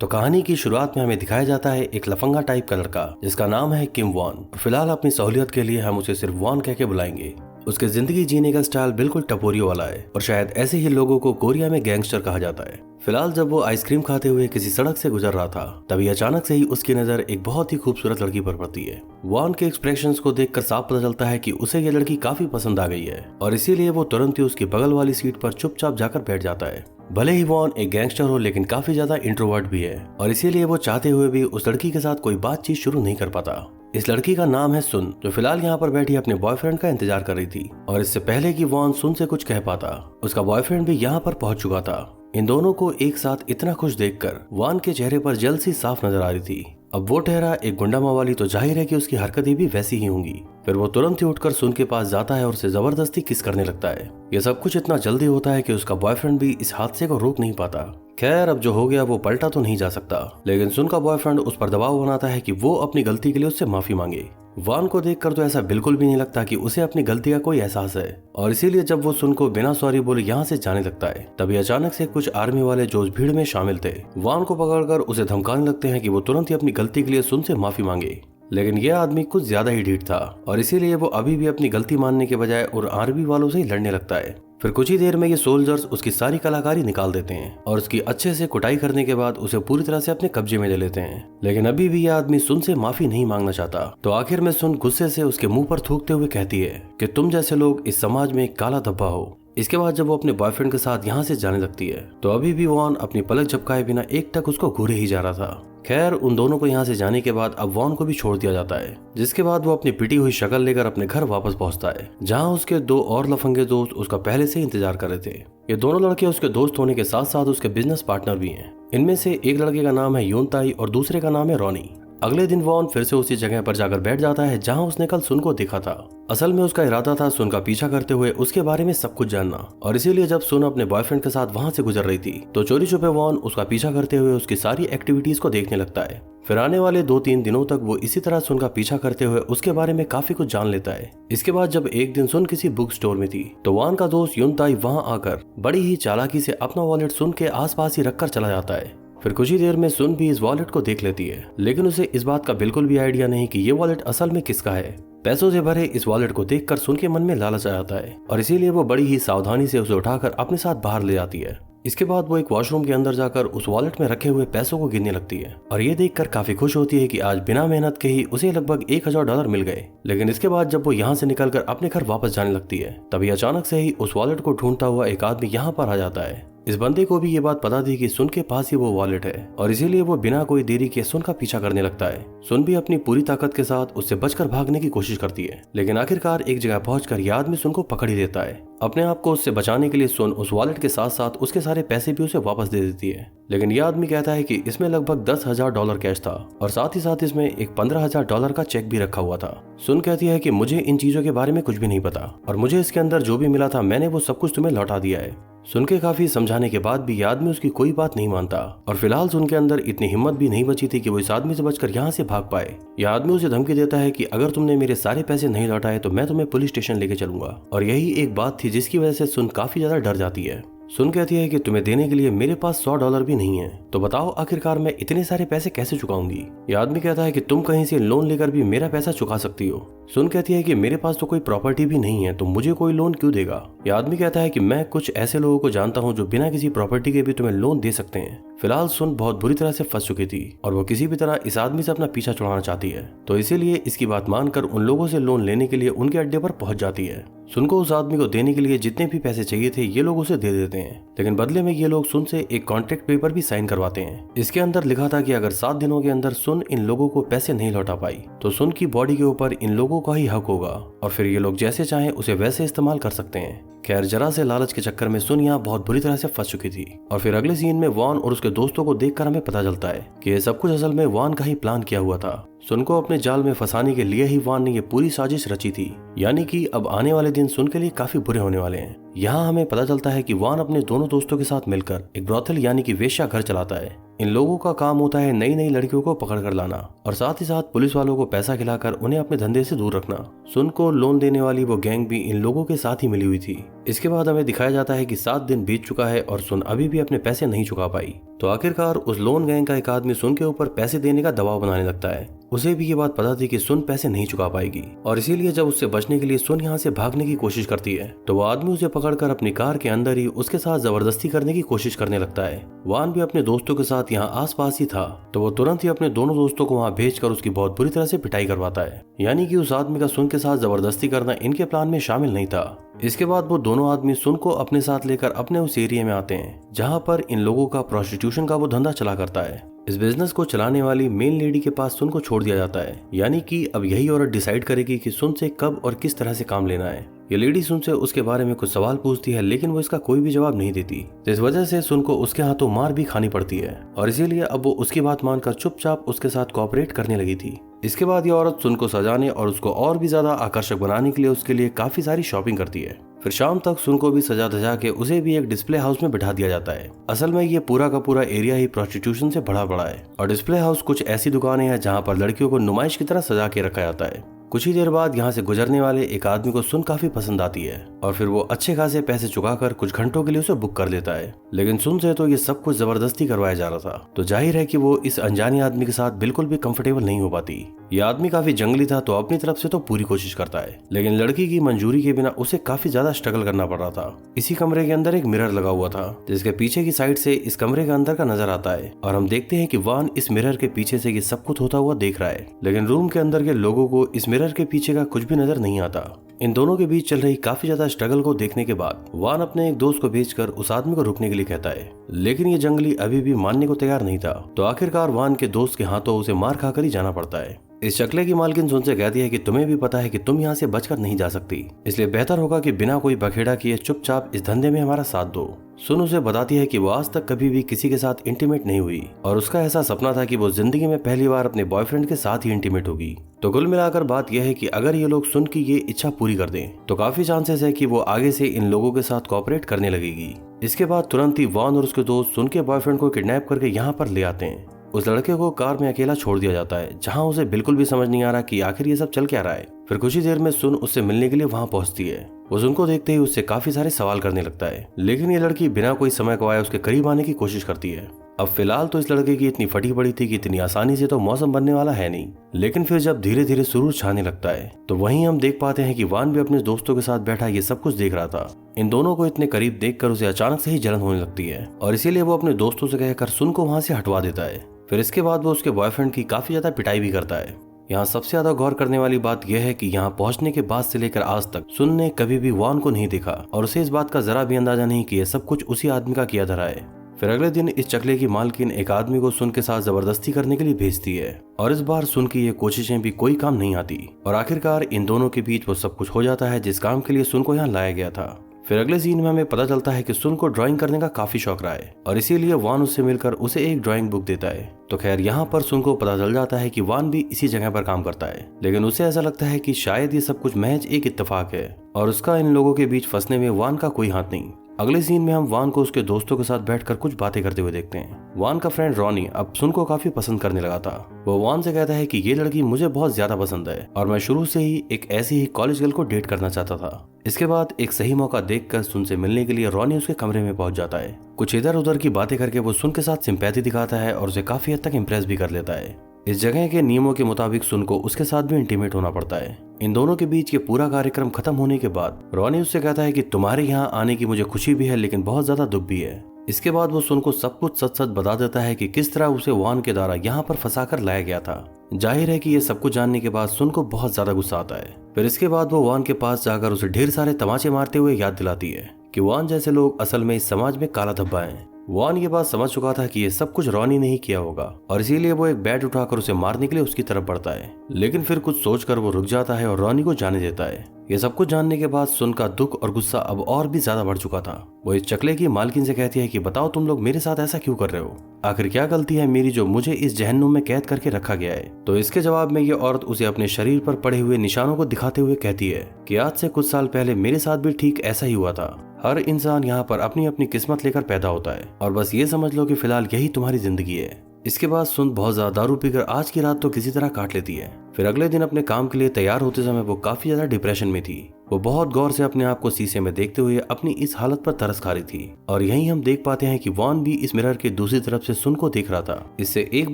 तो कहानी की शुरुआत में हमें दिखाया जाता है एक लफंगा टाइप का लड़का जिसका नाम है किम वॉन। फिलहाल अपनी सहूलियत के लिए हम उसे सिर्फ वॉन कह के बुलाएंगे। उसके जिंदगी जीने का स्टाइल बिल्कुल टपोरियों वाला है और शायद ऐसे ही लोगों को कोरिया में गैंगस्टर कहा जाता है। फिलहाल जब वो आइसक्रीम खाते हुए किसी सड़क से गुजर रहा था तभी अचानक से ही उसकी नजर एक बहुत ही खूबसूरत लड़की पर पड़ती है। वॉन के एक्सप्रेशंस को देखकर साफ पता चलता है कि उसे ये लड़की काफी पसंद आ गई है और इसीलिए वो तुरंत ही उसकी बगल वाली सीट पर चुपचाप जाकर बैठ जाता है। भले ही वॉन एक गैंगस्टर हो लेकिन काफी ज्यादा इंट्रोवर्ट भी है और इसीलिए वो चाहते हुए भी उस लड़की के साथ कोई बातचीत शुरू नहीं कर पाता। इस लड़की का नाम है सुन, जो फिलहाल यहाँ पर बैठी अपने बॉयफ्रेंड का इंतजार कर रही थी और इससे पहले कि वॉन सुन से कुछ कह पाता उसका बॉयफ्रेंड भी यहाँ पर पहुंच चुका था। इन दोनों को एक साथ इतना खुश देखकर वॉन के चेहरे पर जेलसी साफ नजर आ रही थी। अब वो ठहरा एक गुंडा मवाली तो जाहिर है कि उसकी हरकतें भी वैसी ही होंगी। फिर वो तुरंत ही उठकर सुन के पास जाता है और उसे जबरदस्ती किस करने लगता है। ये सब कुछ इतना जल्दी होता है कि उसका बॉयफ्रेंड भी इस हादसे को रोक नहीं पाता। खैर अब जो हो गया वो पलटा तो नहीं जा सकता, लेकिन सुन का बॉयफ्रेंड उस पर दबाव बनाता है कि वो अपनी गलती के लिए उससे माफी मांगे। वॉन को देखकर तो ऐसा बिल्कुल भी नहीं लगता कि उसे अपनी गलती का कोई एहसास है और इसीलिए जब वो सुन को बिना सॉरी बोले यहाँ से जाने लगता है तभी अचानक से कुछ आर्मी वाले जो उस भीड़ में शामिल थे वॉन को पकड़कर उसे धमकाने लगते हैं कि वो तुरंत ही अपनी गलती के लिए सुन से माफी मांगे। लेकिन यह आदमी कुछ ज्यादा ही ढीठ था और इसीलिए वो अभी भी अपनी गलती मानने के बजाय और आर्मी वालों से ही लड़ने लगता है। फिर कुछ ही देर में ये सोल्जर्स उसकी सारी कलाकारी निकाल देते हैं और उसकी अच्छे से कुटाई करने के बाद उसे पूरी तरह से अपने कब्जे में ले लेते हैं। लेकिन अभी भी यह आदमी सुन से माफी नहीं मांगना चाहता। तो आखिर में सुन गुस्से से उसके मुंह पर थूकते हुए कहती है कि तुम जैसे लोग इस समाज में काला धब्बा हो। इसके बाद जब वो अपने बॉयफ्रेंड के साथ यहाँ से जाने लगती है तो अभी भी वॉन अपनी पलक झपकाए बिना एक टक उसको घूरे ही जा रहा था। खैर उन दोनों को यहाँ से जाने के बाद अब वॉन को भी छोड़ दिया जाता है, जिसके बाद वो अपनी पिटी हुई शक्ल लेकर अपने घर वापस पहुंचता है जहाँ उसके दो और लफंगे दोस्त उसका पहले से इंतजार कर रहे थे। ये दोनों लड़के उसके दोस्त होने के साथ साथ उसके बिजनेस पार्टनर भी हैं। इनमें से एक लड़के का नाम है यूनताई और दूसरे का नाम है रॉनी। अगले दिन वॉन फिर से उसी जगह पर जाकर बैठ जाता है जहां उसने कल सुन को देखा था। असल में उसका इरादा था सुन का पीछा करते हुए उसके बारे में सब कुछ जानना और इसीलिए जब सुन अपने बॉयफ्रेंड के साथ वहां से गुजर रही थी तो चोरी छुपे वॉन उसका पीछा करते हुए उसकी सारी एक्टिविटीज को देखने लगता है। फिर आने वाले 2-3 दिनों तक वो इसी तरह सुन का पीछा करते हुए उसके बारे में काफी कुछ जान लेता है। इसके बाद जब एक दिन सुन किसी बुक स्टोर में थी तो वॉन का दोस्त यूनताई वहां आकर बड़ी ही चालाकी से अपना वॉलेट सुन के आसपास ही रखकर चला जाता है। फिर कुछ ही देर में सुन भी इस वॉलेट को देख लेती है, लेकिन उसे इस बात का बिल्कुल भी आइडिया नहीं कि ये वॉलेट असल में किसका है। पैसों से भरे इस वॉलेट को देखकर सुन के मन में लालच आ जाता है और इसीलिए वो बड़ी ही सावधानी से उसे उठाकर अपने साथ बाहर ले जाती है। इसके बाद वो एक वॉशरूम के अंदर जाकर उस वॉलेट में रखे हुए पैसों को गिनने लगती है और ये देखकर काफी खुश होती है कि आज बिना मेहनत के ही उसे लगभग $1000 मिल गए। लेकिन इसके बाद जब वो यहाँ से निकलकर अपने घर वापस जाने लगती है तभी अचानक से ही उस वॉलेट को ढूंढता हुआ एक आदमी यहाँ पर आ जाता है। इस बंदे को भी ये बात पता थी कि सुन के पास ही वो वॉलेट है और इसीलिए वो बिना कोई देरी के सुन का पीछा करने लगता है। सुन भी अपनी पूरी ताकत के साथ उससे बचकर भागने की कोशिश करती है, लेकिन आखिरकार एक जगह पहुंचकर यह आदमी सुन को पकड़ ही देता है। अपने आप को उससे बचाने के लिए सुन उस वॉलेट के साथ साथ उसके सारे पैसे भी उसे वापस दे देती है, लेकिन यह आदमी कहता है कि इसमें लगभग $10,000 कैश था और साथ ही साथ इसमें एक $15,000 का चेक भी रखा हुआ था। सुन कहती है कि मुझे इन चीजों के बारे में कुछ भी नहीं पता और मुझे इसके अंदर जो भी मिला था मैंने वो सब कुछ तुम्हें लौटा दिया है। सुन के काफी समझाने के बाद भी यह आदमी उसकी कोई बात नहीं मानता और फिलहाल सुन के अंदर इतनी हिम्मत भी नहीं बची थी कि वो इस आदमी से बचकर यहाँ से भाग पाए। यह आदमी उसे धमकी देता है कि अगर तुमने मेरे सारे पैसे नहीं लौटाए तो मैं तुम्हें पुलिस स्टेशन लेके चलूंगा और यही एक बात थी जिसकी वजह से सुन काफी ज्यादा डर जाती है। सुन कहती है कि तुम्हें देने के लिए मेरे पास $100 भी नहीं है, तो बताओ आखिरकार मैं इतने सारे पैसे कैसे चुकाऊंगी। यह आदमी कहता है कि तुम कहीं से लोन लेकर भी मेरा पैसा चुका सकती हो। सुन कहती है कि मेरे पास तो कोई प्रॉपर्टी भी नहीं है तो मुझे कोई लोन क्यों देगा। यह आदमी कहता है कि मैं कुछ ऐसे लोगों को जानता हूँ जो बिना किसी प्रॉपर्टी के भी तुम्हें लोन दे सकते हैं। फिलहाल सुन बहुत बुरी तरह से फंस चुकी थी और वो किसी भी तरह इस आदमी से अपना पीछा छुड़ाना चाहती है, तो इसीलिए इसकी बात मानकर उन लोगों से लोन लेने के लिए उनके अड्डे पर पहुंच जाती है। सुन को उस आदमी को देने के लिए जितने भी पैसे चाहिए थे ये लोग उसे दे देते हैं, लेकिन बदले में ये लोग सुन से एक कॉन्ट्रैक्ट पेपर भी साइन करवाते हैं। इसके अंदर लिखा था कि अगर 7 दिनों के अंदर सुन इन लोगों को पैसे नहीं लौटा पाई तो सुन की बॉडी के ऊपर इन लोगों का ही हक होगा और फिर ये लोग जैसे चाहें उसे वैसे इस्तेमाल कर सकते हैं। खैर जरा से लालच के चक्कर में सुन यहाँ बहुत बुरी तरह से फंस चुकी थी और फिर अगले सीन में वॉन और उसके दोस्तों को देखकर हमें पता चलता है कि ये सब कुछ असल में वॉन का ही प्लान किया हुआ था। सुन को अपने जाल में फंसाने के लिए ही वॉन ने ये पूरी साजिश रची थी, यानी कि अब आने वाले दिन सुन के लिए काफी बुरे होने वाले हैं। यहाँ हमें पता चलता है कि वान अपने दोनों दोस्तों के साथ मिलकर एक ब्रॉथल यानी कि वेश्या घर चलाता है। इन लोगों का काम होता है नई नई लड़कियों को पकड़ कर लाना और साथ ही साथ पुलिस वालों को पैसा खिलाकर उन्हें अपने धंधे से दूर रखना। सुन को लोन देने वाली वो गैंग भी इन लोगों के साथ ही मिली हुई थी। इसके बाद हमें दिखाया जाता है कि 7 दिन बीत चुका है और सुन अभी भी अपने पैसे नहीं चुका पाई। तो आखिरकार उस लोन गैंग का एक आदमी सुन के ऊपर पैसे देने का दबाव बनाने लगता है। उसे भी ये बात पता थी कि सुन पैसे नहीं चुका पाएगी और इसीलिए जब उससे बचने के लिए सुन यहाँ से भागने की कोशिश करती है तो वो आदमी उसे पकड़कर अपनी कार के अंदर ही उसके साथ जबरदस्ती करने की कोशिश करने लगता है। वान भी अपने दोस्तों के साथ यहाँ आसपास ही था तो वो तुरंत ही अपने दोनों दोस्तों को वहाँ भेजकर उसकी बहुत बुरी तरह से पिटाई करवाता है। यानी कि उस आदमी का सुन के साथ जबरदस्ती करना इनके प्लान में शामिल नहीं था। इसके बाद वो दोनों आदमी सुन को अपने साथ लेकर अपने उस एरिया में आते हैं जहाँ पर इन लोगों का प्रोस्टिट्यूशन का वो धंधा चला करता है। इस बिजनेस को चलाने वाली मेन लेडी के पास सुन को छोड़ दिया जाता है। यानी कि अब यही औरत डिसाइड करेगी कि सुन से कब और किस तरह से काम लेना है। ये लेडी सुन से उसके बारे में कुछ सवाल पूछती है लेकिन वो इसका कोई भी जवाब नहीं देती, जिस वजह से सुन को उसके हाथों मार भी खानी पड़ती है और इसीलिए अब वो उसकी बात मानकर चुपचाप उसके साथ कोऑपरेट करने लगी थी। इसके बाद ये औरत सुन को सजाने और उसको और भी ज्यादा आकर्षक बनाने के लिए उसके लिए काफी सारी शॉपिंग करती है। फिर शाम तक सुन को भी सजा धजा के उसे भी एक डिस्प्ले हाउस में बैठा दिया जाता है। असल में ये पूरा का पूरा एरिया ही प्रोस्टिट्यूशन से भरा पड़ा है और डिस्प्ले हाउस कुछ ऐसी दुकानें हैं जहाँ पर लड़कियों को नुमाइश की तरह सजा के रखा जाता है। कुछ ही देर बाद यहाँ से गुजरने वाले एक आदमी को सुन काफी पसंद आती है और फिर वो अच्छे खासे पैसे चुकाकर कुछ घंटों के लिए उसे बुक कर लेता है। लेकिन सुन से तो ये सब कुछ जबरदस्ती करवाया जा रहा था तो जाहिर है कि वो इस अनजाने आदमी के साथ बिल्कुल भी कंफर्टेबल नहीं हो पाती। ये आदमी काफी जंगली था तो अपनी तरफ से तो पूरी कोशिश करता है लेकिन लड़की की मंजूरी के बिना उसे काफी ज्यादा स्ट्रगल करना पड़ रहा था। इसी कमरे के अंदर एक मिरर लगा हुआ था जिसके पीछे की साइड से इस कमरे के अंदर का नजर आता है और हम देखते हैं कि वान इस मिरर के पीछे से ये सब कुछ होता हुआ देख रहा है। लेकिन रूम के अंदर के लोगों को इस मिरर के पीछे का कुछ भी नजर नहीं आता। इन दोनों के बीच चल रही काफी ज्यादा स्ट्रगल को देखने के बाद वान अपने एक दोस्त को भेजकर उस आदमी को रुकने के लिए कहता है लेकिन ये जंगली अभी भी मानने को तैयार नहीं था। तो आखिरकार वान के दोस्त के हाथों उसे मार खाकर ही जाना पड़ता है। इस चकले की मालकिन सुन से कहती है कि तुम्हें भी पता है कि तुम यहाँ से बचकर नहीं जा सकती, इसलिए बेहतर होगा कि बिना कोई बखेड़ा किए चुपचाप इस धंधे में हमारा साथ दो। सुन उसे बताती है कि वो आज तक कभी भी किसी के साथ इंटीमेट नहीं हुई और उसका ऐसा सपना था कि वो जिंदगी में पहली बार अपने बॉयफ्रेंड के साथ ही इंटीमेट होगी। तो कुल मिलाकर बात यह है कि अगर ये लोग सुन की ये इच्छा पूरी कर दें तो काफी चांसेस है कि वो आगे से इन लोगों के साथ कोऑपरेट करने लगेगी। इसके बाद तुरंत ही वान और उसके दोस्त सुन के बॉयफ्रेंड को किडनैप करके यहाँ पर ले आते हैं। उस लड़के को कार में अकेला छोड़ दिया जाता है जहाँ उसे बिल्कुल भी समझ नहीं आ रहा कि आखिर ये सब चल क्या रहा है। फिर कुछ ही देर में सुन उससे मिलने के लिए वहाँ पहुँचती है। वो सुन को देखते ही उससे काफी सारे सवाल करने लगता है लेकिन ये लड़की बिना कोई समय गवाए उसके करीब आने की कोशिश करती है। अब फिलहाल तो इस लड़के की इतनी फटी पड़ी थी कि इतनी आसानी से तो मौसम बनने वाला है नहीं, लेकिन फिर जब धीरे धीरे सूरज छाने लगता है तो वहीं हम देख पाते हैं कि वान भी अपने दोस्तों के साथ बैठा ये सब कुछ देख रहा था। इन दोनों को इतने करीब देखकर उसे अचानक से ही जलन होने लगती है और इसीलिए वो अपने दोस्तों से कहकर सुन को वहाँ से हटवा देता है। फिर इसके बाद वो उसके बॉयफ्रेंड की काफी ज्यादा पिटाई भी करता है। यहाँ सबसे ज्यादा गौर करने वाली बात यह है कि यहाँ पहुँचने के बाद से लेकर आज तक सुन ने कभी भी वान को नहीं देखा और उसे इस बात का जरा भी अंदाजा नहीं कि यह सब कुछ उसी आदमी का किया धरा है। फिर अगले दिन इस चकले की मालकिन एक आदमी को सुन के साथ जबरदस्ती करने के लिए भेजती है और इस बार सुन की ये कोशिशें भी कोई काम नहीं आती और आखिरकार इन दोनों के बीच वो सब कुछ हो जाता है जिस काम के लिए सुन को यहाँ लाया गया था। फिर अगले सीन में हमें पता चलता है कि सुन को ड्राइंग करने का काफी शौक रहा है और इसीलिए वान उससे मिलकर उसे एक ड्राइंग बुक देता है। तो खैर यहाँ पर सुन को पता चल जाता है कि वान भी इसी जगह पर काम करता है लेकिन उसे ऐसा लगता है कि शायद ये सब कुछ महज एक इत्तेफाक है और उसका इन लोगों के बीच फंसने में वान का कोई हाथ नहीं। अगले सीन में हम वान को उसके दोस्तों के साथ बैठकर कुछ बातें करते हुए देखते हैं। वान का फ्रेंड रॉनी अब सुन को काफी पसंद करने लगा था। वो वान से कहता है कि ये लड़की मुझे बहुत ज्यादा पसंद है और मैं शुरू से ही एक ऐसी ही कॉलेज गर्ल को डेट करना चाहता था। इसके बाद एक सही मौका देखकर सुन से मिलने के लिए रॉनी उसके कमरे में पहुंच जाता है। कुछ इधर उधर की बातें करके वो सुन के साथ सिंपैथी दिखाता है और उसे काफी हद तक इम्प्रेस भी कर लेता है। इस जगह के नियमों के मुताबिक सुन को उसके साथ भी इंटीमेट होना पड़ता है। इन दोनों के बीच ये पूरा कार्यक्रम खत्म होने के बाद रॉनी उससे कहता है कि तुम्हारे यहाँ आने की मुझे खुशी भी है लेकिन बहुत ज्यादा दुख भी है। इसके बाद वो सुन को सब कुछ सच सच बता देता है कि किस तरह उसे वान के द्वारा यहाँ पर फंसाकर लाया गया था। जाहिर है कि ये सब कुछ जानने के बाद सुन को बहुत ज्यादा गुस्सा आता है। फिर इसके बाद वो वान के पास जाकर उसे ढेर सारे तमाचे मारते हुए याद दिलाती है कि वान जैसे लोग असल में इस समाज में काला धब्बा है। वान ये बात समझ चुका था कि ये सब कुछ रॉनी ने ही किया होगा और इसीलिए वो एक बैट उठाकर उसे मारने के लिए उसकी तरफ बढ़ता है, लेकिन फिर कुछ सोचकर वो रुक जाता है और रॉनी को जाने देता है। ये सब कुछ जानने के बाद सुन का दुख और गुस्सा अब और भी ज्यादा बढ़ चुका था। वो इस चकले की मालकिन से कहती है कि बताओ तुम लोग मेरे साथ ऐसा क्यों कर रहे हो, आखिर क्या गलती है मेरी जो मुझे इस जहन्नुम में कैद करके रखा गया है। तो इसके जवाब में ये औरत उसे अपने शरीर पर पड़े हुए निशानों को दिखाते हुए कहती है कि आज से कुछ साल पहले मेरे साथ भी ठीक ऐसा ही हुआ था। हर इंसान यहाँ पर अपनी अपनी किस्मत लेकर पैदा होता है और बस ये समझ लो कि फिलहाल यही तुम्हारी जिंदगी है। इसके बाद सुन बहुत ज्यादा दारू पीकर आज की रात तो किसी तरह काट लेती है। फिर अगले दिन अपने काम के लिए तैयार होते समय वो काफी ज्यादा डिप्रेशन में थी। वो बहुत गौर से अपने आप को शीशे में देखते हुए अपनी इस हालत पर तरस खा रही थी और यहीं हम देख पाते हैं कि वॉन भी इस मिरर के दूसरी तरफ से सुन को देख रहा था। इससे एक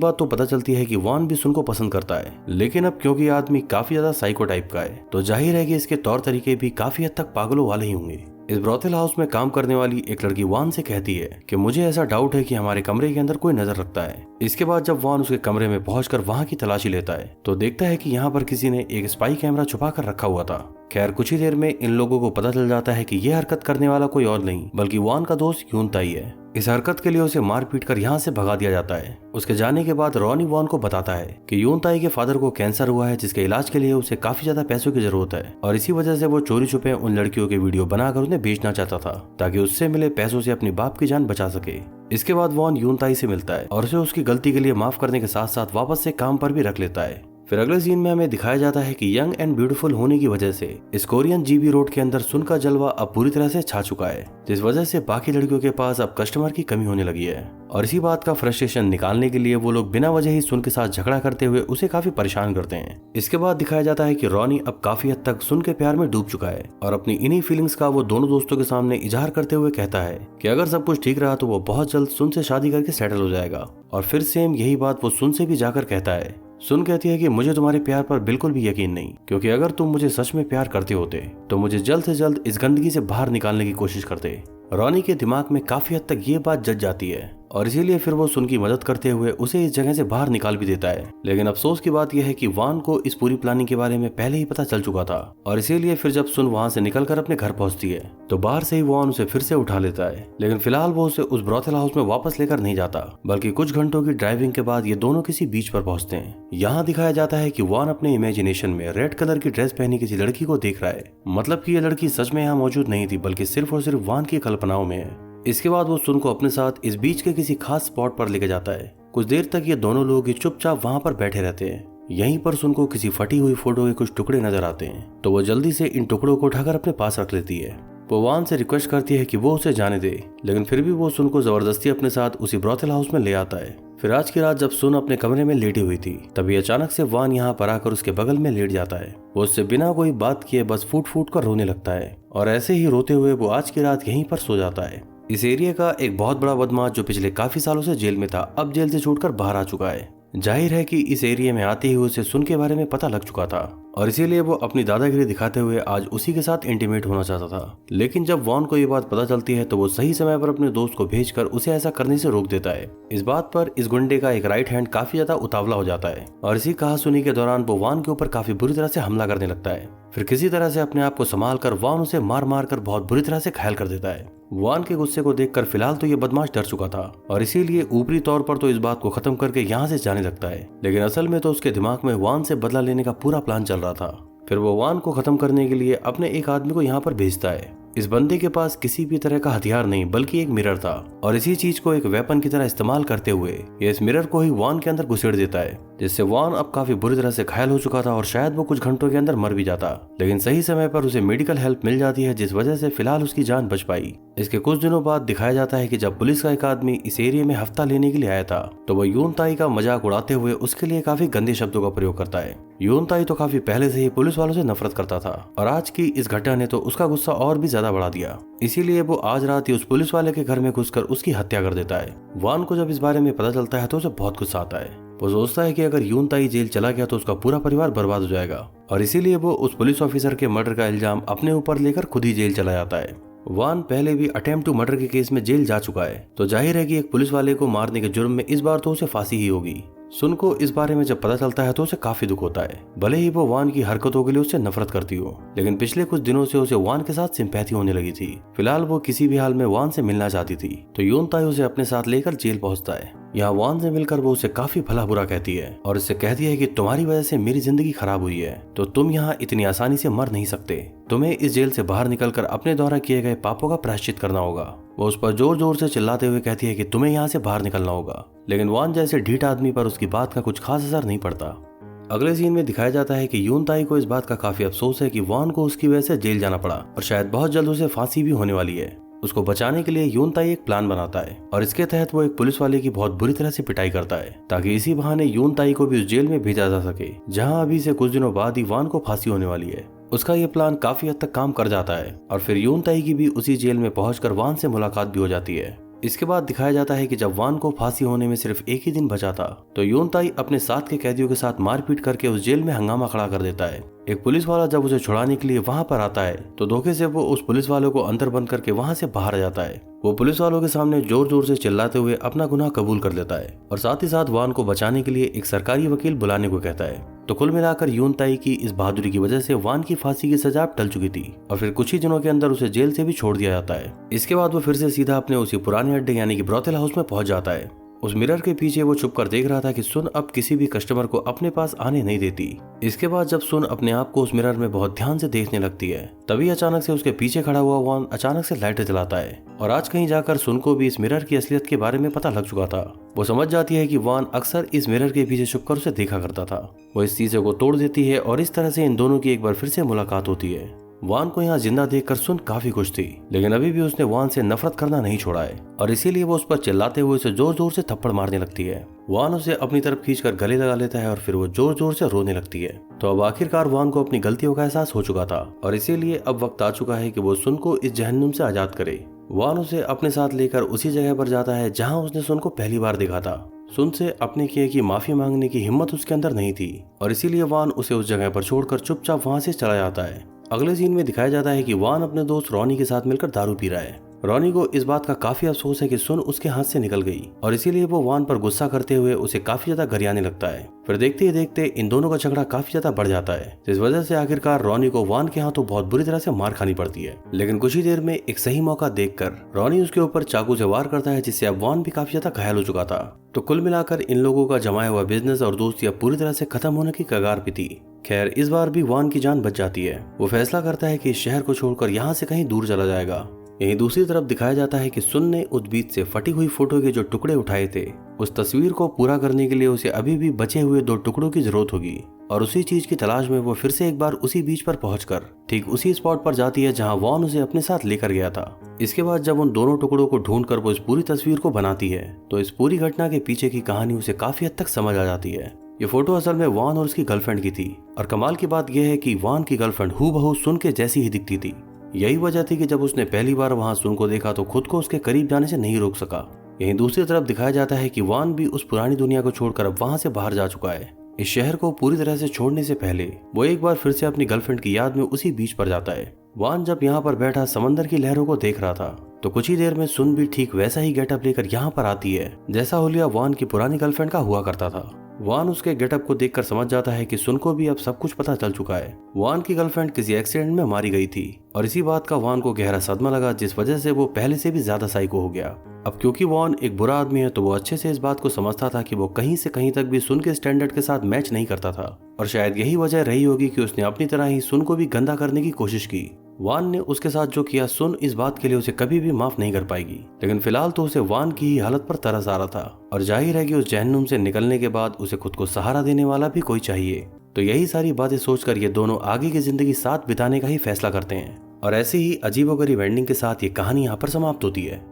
बात तो पता चलती है कि वॉन भी सुन को पसंद करता है, लेकिन अब क्योंकि आदमी काफी ज्यादा साइको टाइप का है तो जाहिर है कि इसके तौर तरीके भी काफी हद तक पागलों वाले ही होंगे। इस ब्रोथेल हाउस में काम करने वाली एक लड़की वॉन से कहती है कि मुझे ऐसा डाउट है कि हमारे कमरे के अंदर कोई नजर रखता है। इसके बाद जब वॉन उसके कमरे में पहुंचकर वहां की तलाशी लेता है तो देखता है कि यहाँ पर किसी ने एक स्पाई कैमरा छुपा कर रखा हुआ था। खैर कुछ ही देर में इन लोगों को पता चल जाता है कि यह हरकत करने वाला कोई और नहीं बल्कि वॉन का दोस्त यून ताई है। इस हरकत के लिए उसे मार पीट कर यहाँ से भगा दिया जाता है। उसके जाने के बाद रॉनी वॉन को बताता है कि यून ताई के फादर को कैंसर हुआ है जिसके इलाज के लिए उसे काफी ज्यादा पैसों की जरूरत है और इसी वजह से वो चोरी छुपे उन लड़कियों के वीडियो बनाकर उन्हें बेचना चाहता था ताकि उससे मिले पैसों से अपनी बाप की जान बचा सके। इसके बाद वॉन यून ताई से मिलता है और उसे उसकी गलती के लिए माफ करने के साथ साथ वापस से काम पर भी रख लेता है। फिर अगले सीन में हमें दिखाया जाता है कि यंग एंड ब्यूटीफुल होने की वजह से इस कोरियन जीबी रोड के अंदर सुन का जलवा अब पूरी तरह से छा चुका है, जिस वजह से बाकी लड़कियों के पास अब कस्टमर की कमी होने लगी है और इसी बात का फ्रस्ट्रेशन निकालने के लिए वो लोग बिना वजह ही सुन के साथ झगड़ा करते हुए उसे काफी परेशान करते हैं। इसके बाद दिखाया जाता है कि रॉनी अब काफी हद तक सुन के प्यार में डूब चुका है और अपनी इन्हीं फीलिंग्स का वो दोनों दोस्तों के सामने इजहार करते हुए कहता है कि अगर सब कुछ ठीक रहा तो वो बहुत जल्द सुन से शादी करके सेटल हो जाएगा। और फिर सेम यही बात वो सुन से भी जाकर कहता है। सुन कहती है कि मुझे तुम्हारे प्यार पर बिल्कुल भी यकीन नहीं, क्योंकि अगर तुम मुझे सच में प्यार करते होते तो मुझे जल्द से जल्द इस गंदगी से बाहर निकालने की कोशिश करते। रॉनी के दिमाग में काफी हद तक ये बात जज जाती है और इसीलिए फिर वो सुन की मदद करते हुए उसे इस जगह से बाहर निकाल भी देता है। लेकिन अफसोस की बात यह है कि वान को इस पूरी प्लानिंग के बारे में पहले ही पता चल चुका था और इसीलिए फिर जब सुन वहां से निकलकर अपने घर पहुंचती है तो बाहर से ही वान उसे फिर से उठा लेता है। लेकिन फिलहाल वो उसे उस ब्रोथेल हाउस में वापस लेकर नहीं जाता, बल्कि कुछ घंटों की ड्राइविंग के बाद ये दोनों किसी बीच पर पहुंचते हैं। यहाँ दिखाया जाता है कि वान अपने इमेजिनेशन में रेड कलर की ड्रेस पहनी किसी लड़की को देख रहा है, मतलब कि ये लड़की सच में यहाँ मौजूद नहीं थी बल्कि सिर्फ और सिर्फ वान की कल्पनाओं में है। इसके बाद वो सुन को अपने साथ इस बीच के किसी खास स्पॉट पर लेके जाता है। कुछ देर तक ये दोनों लोग चुपचाप वहां पर बैठे रहते हैं। यहीं पर सुन को किसी फटी हुई फोटो के कुछ टुकड़े नजर आते हैं तो वो जल्दी से इन टुकड़ों को उठाकर अपने पास रख लेती है। वो वान से रिक्वेस्ट करती है कि वो उसे जाने दे, लेकिन फिर भी वो सुन को जबरदस्ती अपने साथ उसी ब्रोथेल हाउस में ले आता है। फिर आज की रात जब सुन अपने कमरे में लेटी हुई थी तभी अचानक से वान यहाँ पर आकर उसके बगल में लेट जाता है। वो उससे बिना कोई बात किए बस फूट फूट कर रोने लगता है और ऐसे ही रोते हुए वो आज की रात यहीं पर सो जाता है। इस एरिया का एक बहुत बड़ा बदमाश जो पिछले काफी सालों से जेल में था अब जेल से छूटकर बाहर आ चुका है। जाहिर है कि इस एरिया में आते ही उसे सुन के बारे में पता लग चुका था और इसीलिए वो अपनी दादागिरी दिखाते हुए आज उसी के साथ इंटीमेट होना चाहता था। लेकिन जब वॉन को ये बात पता चलती है तो वो सही समय पर अपने दोस्त को भेजकर उसे ऐसा करने से रोक देता है। इस बात पर इस गुंडे का एक राइट हैंड काफी ज्यादा उतावला हो जाता है और इसी कहासुनी के दौरान वो वॉन के ऊपर काफी बुरी तरह से हमला करने लगता है। फिर किसी तरह से अपने आप को संभाल कर वॉन उसे मार मार कर बहुत बुरी तरह से घायल कर देता है। वॉन के गुस्से को देखकर फिलहाल तो ये बदमाश डर चुका था और इसीलिए ऊपरी तौर पर तो इस बात को खत्म करके यहाँ से जाने लगता है, लेकिन असल में तो उसके दिमाग में वॉन से बदला लेने का पूरा प्लान चल रहा था। फिर वो वॉन को खत्म करने के लिए अपने एक आदमी को यहाँ पर भेजता है। इस बंदे के पास किसी भी तरह का हथियार नहीं बल्कि एक मिरर था और इसी चीज को एक वेपन की तरह इस्तेमाल करते हुए ये इस मिरर को ही वॉन के अंदर घुसेड़ देता है, जिससे वॉन अब काफी बुरी तरह से घायल हो चुका था और शायद वो कुछ घंटों के अंदर मर भी जाता। लेकिन सही समय पर उसे मेडिकल हेल्प मिल जाती है जिस वजह से फिलहाल उसकी जान बच पाई। इसके कुछ दिनों बाद दिखाया जाता है कि जब पुलिस का एक आदमी इस एरिया में हफ्ता लेने के लिए आया था तो वो यून ताई का मजाक उड़ाते हुए उसके लिए काफी गंदे शब्दों का प्रयोग करता है। यून ताई तो काफी पहले से ही पुलिस वालों से नफरत करता था और आज की इस घटना ने तो उसका गुस्सा और भी ज्यादा बढ़ा दिया। इसीलिए वो आज रात ही उस पुलिस वाले के घर में घुसकर उसकी हत्या कर देता है। वान को जब इस बारे में पता चलता है तो उसे बहुत गुस्सा आता है। वो सोचता है कि अगर यून ताई जेल चला गया तो उसका पूरा परिवार बर्बाद हो जाएगा और इसीलिए वो उस पुलिस ऑफिसर के मर्डर का इल्जाम अपने ऊपर लेकर खुद ही जेल चला जाता है। वान पहले भी अटेम्प्ट टू मर्डर के केस में जेल जा चुका है तो जाहिर है कि एक पुलिस वाले को मारने के जुर्म में इस बार तो उसे फांसी ही होगी। सुन को इस बारे में जब पता चलता है तो उसे काफी दुख होता है। भले ही वो वान की हरकतों के लिए उससे नफरत करती हो, लेकिन पिछले कुछ दिनों से उसे वान के साथ सिंपैथी होने लगी थी। फिलहाल वो किसी भी हाल में वान से मिलना चाहती थी तो यून ताई उसे अपने साथ लेकर जेल पहुंचता है। यहाँ वान से मिलकर वो उसे काफी भला बुरा कहती है और उससे कहती है कि तुम्हारी वजह से मेरी जिंदगी खराब हुई है तो तुम यहाँ इतनी आसानी से मर नहीं सकते। तुम्हें इस जेल से बाहर निकलकर अपने द्वारा किए गए पापों का प्रायश्चित करना होगा। वो उस पर जोर जोर से चिल्लाते हुए कहती है कि तुम्हें यहाँ से बाहर निकलना होगा, लेकिन वान जैसे ढीठ आदमी पर उसकी बात का कुछ खास असर नहीं पड़ता। अगले सीन में दिखाया जाता है कि यून ताई को इस बात का काफी अफसोस है कि वान को उसकी वजह से जेल जाना पड़ा और शायद बहुत जल्द उसे फांसी भी होने वाली है। उसको बचाने के लिए यून ताई एक प्लान बनाता है और इसके तहत वो एक पुलिस वाले की बहुत बुरी तरह से पिटाई करता है ताकि इसी बहाने यून ताई को भी उस जेल में भेजा जा सके जहां अभी से कुछ दिनों बाद ही वान को फांसी होने वाली है। उसका ये प्लान काफी हद तक काम कर जाता है और फिर यून ताई की भी उसी जेल में पहुंचकर वान से मुलाकात भी हो जाती है। इसके बाद दिखाया जाता है कि जब वान को फांसी होने में सिर्फ एक ही दिन बचा था तो यून ताई अपने साथ के कैदियों के साथ मारपीट करके उस जेल में हंगामा खड़ा कर देता है। एक पुलिस वाला जब उसे छुड़ाने के लिए वहां पर आता है तो धोखे से वो उस पुलिस वाले को अंदर बंद करके वहां से बाहर आ जाता है। वो पुलिस वालों के सामने जोर जोर से चिल्लाते हुए अपना गुनाह कबूल कर लेता है और साथ ही साथ वान को बचाने के लिए एक सरकारी वकील बुलाने को कहता है। तो कुल मिलाकर यून ताई की इस बहादुरी की वजह से वान की फांसी की सजा टल चुकी थी और फिर कुछ ही दिनों के अंदर उसे जेल से भी छोड़ दिया जाता है। इसके बाद वो फिर से सीधा अपने उसी पुराने अड्डे यानी कि ब्रोथेल हाउस में पहुंच जाता है। उस मिरर के पीछे वो छुप कर देख रहा था कि सुन अब किसी भी कस्टमर को अपने पास आने नहीं देती। इसके बाद जब सुन अपने आप को उस मिरर में बहुत ध्यान से देखने लगती है तभी अचानक से उसके पीछे खड़ा हुआ वान अचानक से लाइटर जलाता है और आज कहीं जाकर सुन को भी इस मिरर की असलियत के बारे में पता लग चुका था। वो समझ जाती है कि वान अक्सर इस मिरर के पीछे छुपकर उसे देखा करता था। वो इस चीज़ को तोड़ देती है और इस तरह से इन दोनों की एक बार फिर से मुलाकात होती है। वान को यहाँ जिंदा देखकर सुन काफी खुश थी लेकिन अभी भी उसने वान से नफरत करना नहीं छोड़ा है और इसीलिए वो उस पर चिल्लाते हुए उसे जोर जोर से थप्पड़ मारने लगती है। वान उसे अपनी तरफ खींचकर गले लगा लेता है और फिर वो जोर जोर से रोने लगती है। तो अब आखिरकार वान को अपनी गलतियों का एहसास हो चुका था और इसीलिए अब वक्त आ चुका है कि वो सुन को इस जहन्नुम से आजाद करे। वान उसे अपने साथ लेकर उसी जगह पर जाता है जहाँ उसने सुन को पहली बार देखा था। सुन से अपने किए की माफी मांगने की हिम्मत उसके अंदर नहीं थी और इसीलिए वान उसे उस जगह पर छोड़कर चुपचाप वहां से चला जाता है। अगले सीन में दिखाया जाता है कि वान अपने दोस्त रॉनी के साथ मिलकर दारू पी रहा है। रॉनी को इस बात का काफी अफसोस है कि सुन उसके हाथ से निकल गई और इसीलिए वो वान पर गुस्सा करते हुए उसे काफी ज्यादा गरियाने लगता है। फिर देखते ही देखते इन दोनों का झगड़ा काफी ज्यादा बढ़ जाता है जिस वजह से आखिरकार रॉनी को वान के हाथों बहुत बुरी तरह से मार खानी पड़ती है। लेकिन कुछ ही देर में एक सही मौका देखकर रॉनी उसके ऊपर चाकू से वार करता है जिससे अब वान भी काफी ज्यादा घायल हो चुका था। तो कुल मिलाकर इन लोगों का जमाया हुआ बिजनेस और दोस्ती अब पूरी तरह से खत्म होने की कगार पे थी। खैर इस बार भी वान की जान बच जाती है। वो फैसला करता है कि इस शहर को छोड़कर यहाँ से कहीं दूर चला जाएगा। यहीं दूसरी तरफ दिखाया जाता है कि सुन ने उस बीच से फटी हुई फोटो के जो टुकड़े उठाए थे उस तस्वीर को पूरा करने के लिए उसे अभी भी बचे हुए 2 टुकड़ों की जरूरत होगी और उसी चीज की तलाश में वो फिर से एक बार उसी बीच पर पहुंचकर ठीक उसी स्पॉट पर जाती है जहां वान उसे अपने साथ लेकर गया था। इसके बाद जब उन दोनों टुकड़ों को ढूंढकर वो इस पूरी तस्वीर को बनाती है तो इस पूरी घटना के पीछे की कहानी उसे काफी हद तक समझ आ जाती है। ये फोटो असल में वान और उसकी गर्लफ्रेंड की थी और कमाल की बात यह है कि वान की गर्लफ्रेंड हूबहू सुन के जैसी ही दिखती थी। यही वजह थी कि जब उसने पहली बार वहां सुन को देखा तो खुद को उसके करीब जाने से नहीं रोक सका। यहीं दूसरी तरफ दिखाया जाता है कि वान भी उस पुरानी दुनिया को छोड़कर अब वहां से बाहर जा चुका है। इस शहर को पूरी तरह से छोड़ने से पहले वो एक बार फिर से अपनी गर्लफ्रेंड की याद में उसी बीच पर जाता है। वान जब यहाँ पर बैठा समंदर की लहरों को देख रहा था तो कुछ ही देर में सुन भी ठीक वैसा ही गेटअप लेकर यहाँ पर आती है जैसा हुलिया वान की पुरानी गर्लफ्रेंड का हुआ करता था। वान उसके गेटअप को देखकर समझ जाता है कि सुन को भी अब सब कुछ पता चल चुका है। वान की गर्लफ्रेंड किसी एक्सीडेंट में मारी गई थी और इसी बात का वान को गहरा सदमा लगा जिस वजह से वो पहले से भी ज्यादा साइको हो गया। अब क्योंकि वान एक बुरा आदमी है तो वो अच्छे से इस बात को समझता था कि वो कहीं से कहीं तक भी सुन के स्टैंडर्ड के साथ मैच नहीं करता था और शायद यही वजह रही होगी कि उसने अपनी तरह ही सुन को भी गंदा करने की कोशिश की। वान ने उसके साथ जो किया सुन इस बात के लिए उसे कभी भी माफ नहीं कर पाएगी लेकिन फिलहाल तो उसे वान की ही हालत पर तरस आ रहा था और जाहिर है कि उस जहन्नुम से निकलने के बाद उसे खुद को सहारा देने वाला भी कोई चाहिए। तो यही सारी बातें सोचकर ये दोनों आगे की जिंदगी साथ बिताने का ही फैसला करते हैं और ऐसी ही अजीबोगरीब एंडिंग के साथ ये कहानी यहाँ पर समाप्त होती है।